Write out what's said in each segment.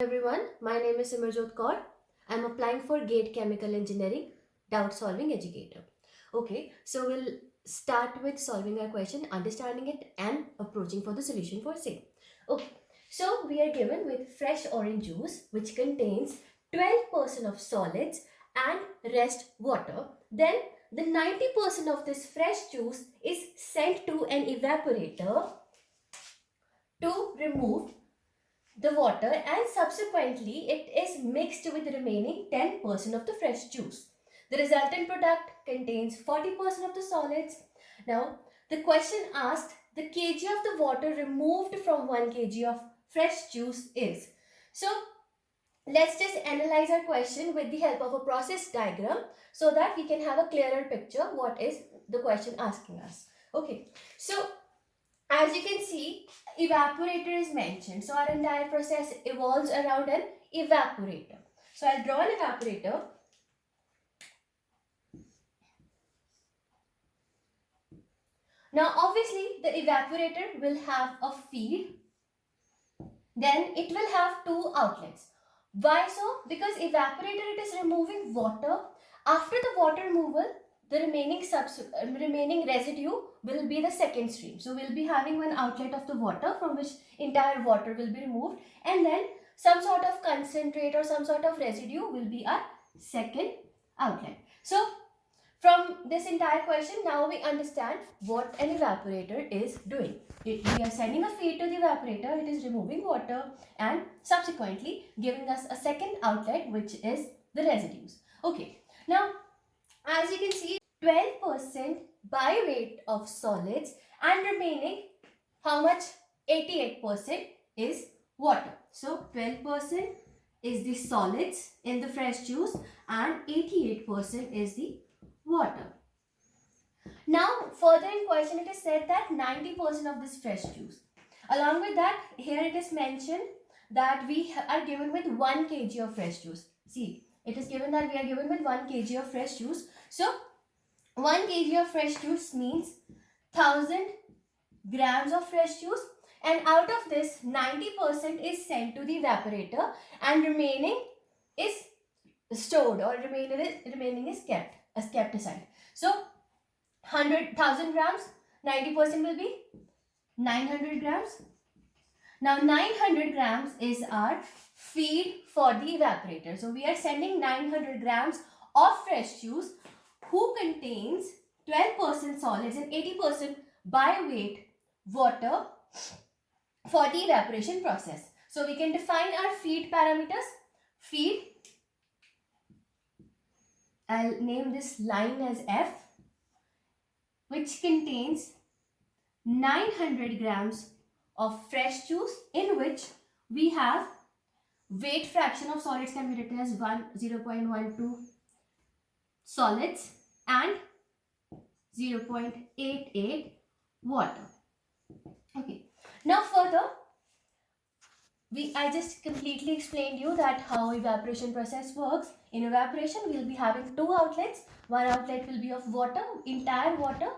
Everyone, my name is Simarjot Kaur. I'm applying for GATE Chemical Engineering, doubt solving educator. Okay, so we'll start with solving our question, understanding it, and approaching for the solution for same. Okay, so we are given with fresh orange juice, which contains 12% of solids and rest water. Then the 90% of this fresh juice is sent to an evaporator to remove the water, and subsequently it is mixed with the remaining 10% of the fresh juice. The resultant product contains 40% of the solids. Now, the question asked the kg of the water removed from 1 kg of fresh juice is. So, let's just analyze our question with the help of a process diagram so that we can have a clearer picture what is the question asking us. Okay, so as you can see, evaporator is mentioned. So our entire process evolves around an evaporator. So I'll draw an evaporator. Now obviously the evaporator will have a feed. Then it will have two outlets. Why so? Because evaporator, it is removing water. After the water removal, the remaining residue will be the second stream. So we'll be having one outlet of the water from which entire water will be removed, and then some sort of concentrate or some sort of residue will be our second outlet. So from this entire question, now we understand what an evaporator is doing. We are sending a feed to the evaporator, it is removing water and subsequently giving us a second outlet, which is the residues. Okay, now as you can see, 12% by weight of solids and remaining how much? 88% is water. So 12% is the solids in the fresh juice and 88% is the water. Now further in question it is said that 90% of this fresh juice. Along with that, here it is mentioned that we are given with 1 kg of fresh juice. See, it is given that we are given with 1 kg of fresh juice. So 1 kg of fresh juice means 1000 grams of fresh juice, and out of this 90% is sent to the evaporator and remaining is stored, or remaining is kept aside. So 100,000 grams, 90% will be 900 grams. Now 900 grams is our feed for the evaporator. So we are sending 900 grams of fresh juice who contains 12% solids and 80% by weight water for the evaporation process. So we can define our feed parameters. Feed, I'll name this line as F, which contains 900 grams of fresh juice, in which we have weight fraction of solids can be written as 0.12 solids and 0.88 water. Okay. Now further, I just completely explained you that how evaporation process works. In evaporation, we'll be having two outlets. One outlet will be of water, entire water,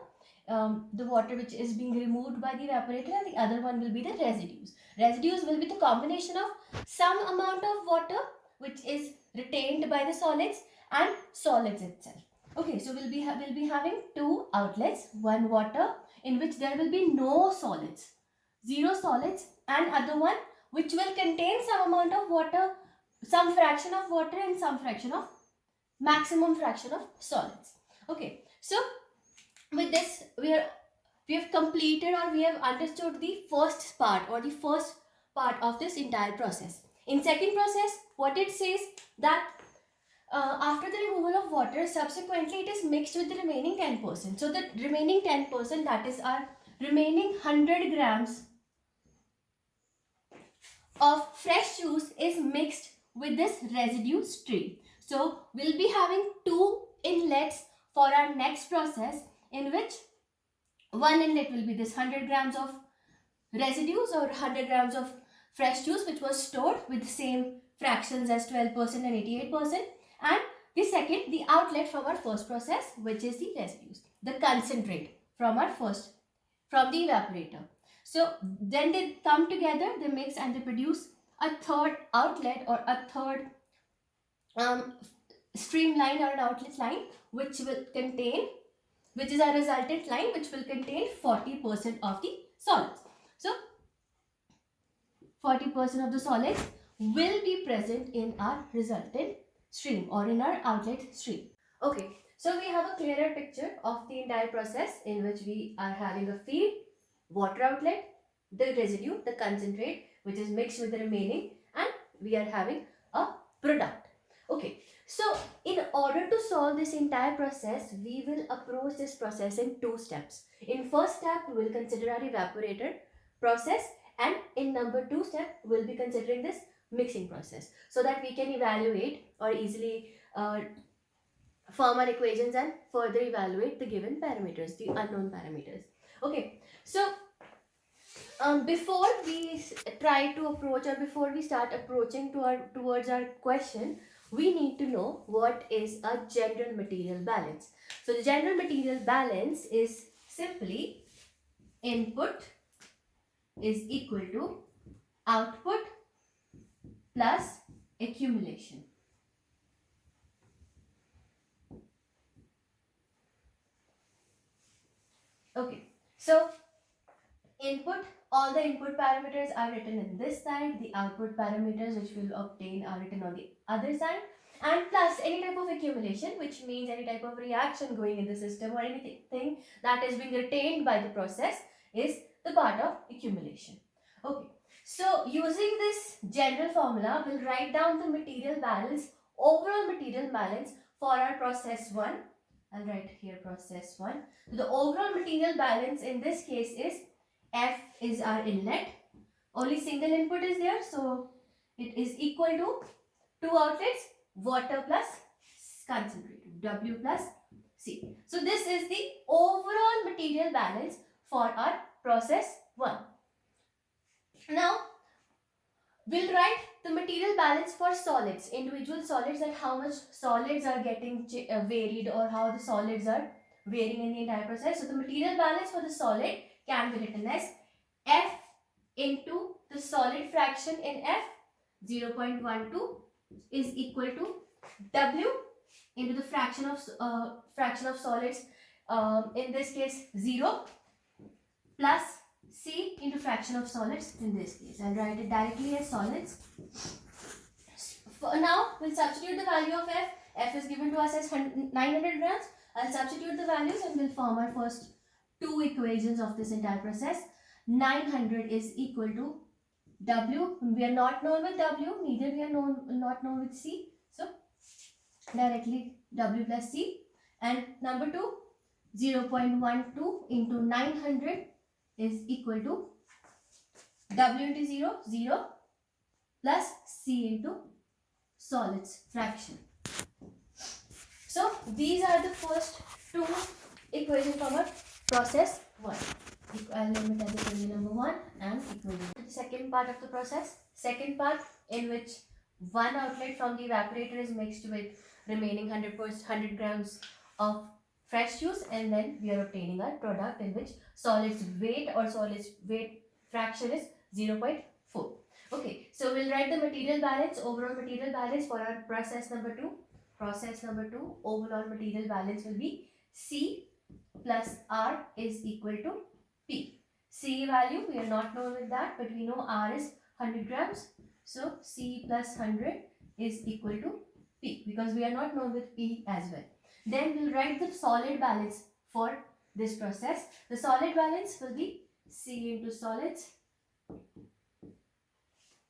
the water which is being removed by the evaporator, and the other one will be the residues. Residues will be the combination of some amount of water which is retained by the solids and solids itself. Okay, so we'll be having two outlets, one water in which there will be no solids, zero solids, and other one which will contain some amount of water, some fraction of water and some fraction of maximum fraction of solids. Okay, so with this we have completed, or we have understood the first part of this entire process. In second process, what it says that after the removal of water, subsequently it is mixed with the remaining 10%. So the remaining 10%, that is our remaining 100 grams of fresh juice, is mixed with this residue stream. So we'll be having two inlets for our next process, in which one inlet will be this 100 grams of residues or 100 grams of fresh juice which was stored with the same fractions as 12% and 88%, and the second, the outlet from our first process, which is the residues, the concentrate from the evaporator. So then they come together, they mix and they produce a third outlet or a third streamline or an outlet line which is a resultant line which will contain 40% of the solids. So 40% of the solids will be present in our resultant stream or in our outlet stream. Okay, so we have a clearer picture of the entire process in which we are having a feed, water outlet, the residue, the concentrate which is mixed with the remaining, and we are having a product. Okay, so in order to solve this entire process, we will approach this process in two steps. In first step, we will consider our evaporator process, and in number two step, we'll be considering this mixing process so that we can evaluate or easily form our equations and further evaluate the given parameters, the unknown parameters. Okay, so before we try to approach or before we start approaching towards our question, we need to know what is a general material balance. So the general material balance is simply input is equal to output plus accumulation. Okay, so input, all the input parameters are written in this side, the output parameters which we'll obtain are written on the other side, and plus any type of accumulation, which means any type of reaction going in the system or anything that is being retained by the process is the part of accumulation. Okay, so using this general formula, we'll write down the material balance, overall material balance for our process 1. I'll write here process 1. So the overall material balance in this case is F is our inlet. Only single input is there, so it is equal to two outlets, water plus concentrate, W plus C. So this is the overall material balance for our process 1. Now we'll write the material balance for solids, individual solids, and how much solids are getting varied or how the solids are varying in the entire process. So the material balance for the solid can be written as F into the solid fraction in F 0.12 is equal to W into the fraction of solids, in this case 0, plus C into fraction of solids in this case. I'll write it directly as solids. For now, we'll substitute the value of F. F is given to us as 900 grams. I'll substitute the values and we'll form our first two equations of this entire process. 900 is equal to W. We are not known with W, neither we are not known with C. So directly W plus C. And number 2, 0.12 into 900 is equal to W into 0, 0 plus C into solids fraction. So these are the first two equations from our process 1. I'll name it as equation number 1 and equation. The second part of the process, second part in which one outlet from the evaporator is mixed with remaining 100 grams of fresh juice, and then we are obtaining our product in which solids weight or solids weight fraction is 0.4. Okay, so we'll write the material balance, overall material balance for our process number 2. Process number 2, overall material balance will be C plus R is equal to P. C value, we are not known with that, but we know R is 100 grams. So C plus 100 is equal to P, because we are not known with P as well. Then we'll write the solid balance for this process. The solid balance will be C into solids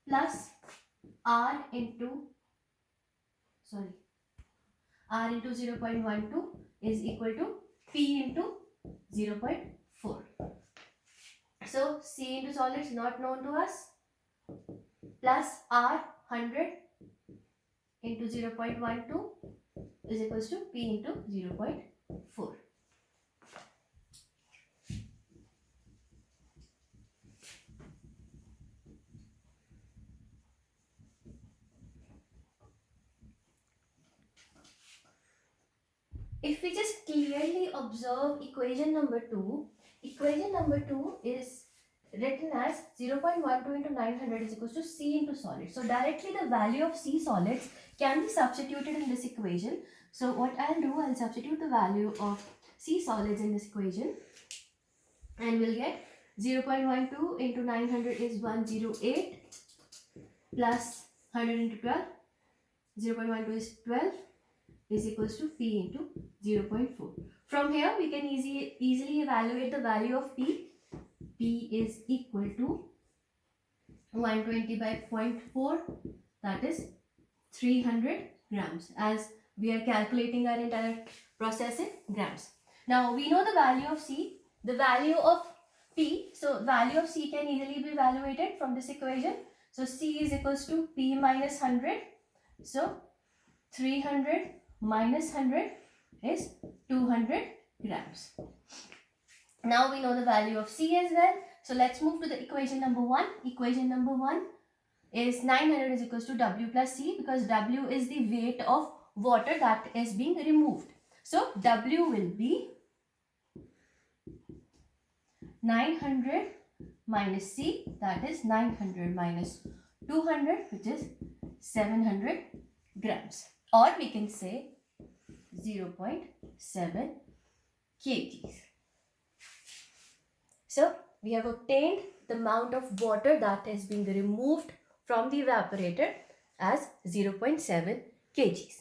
plus R into 0.12 is equal to P into 0.4. So C into solids not known to us plus R 100 into 0.12 is equals to P into 0.4. If we just clearly observe equation number 2 is written as 0.12 into 900 is equals to C into solids. So directly the value of C solids can be substituted in this equation. So what I'll do, I'll substitute the value of C solids in this equation and we'll get 0.12 into 900 is 108 plus 100 into 12. 0.12 is 12 is equals to P into 0.4. From here we can easily evaluate the value of P. P is equal to 120 by 0.4, that is 300 grams, as we are calculating our entire process in grams. Now we know the value of C, the value of P. So value of C can easily be evaluated from this equation. So C is equals to P minus 100. So 300 minus 100 is 200 grams. Now we know the value of C as well. So let's move to the equation number 1. Equation number 1 is 900 is equals to W plus C, because W is the weight of water that is being removed. So W will be 900 minus C, that is 900 minus 200, which is 700 grams, or we can say 0.7 kgs. So we have obtained the amount of water that is being removed from the evaporator as 0.7 kgs.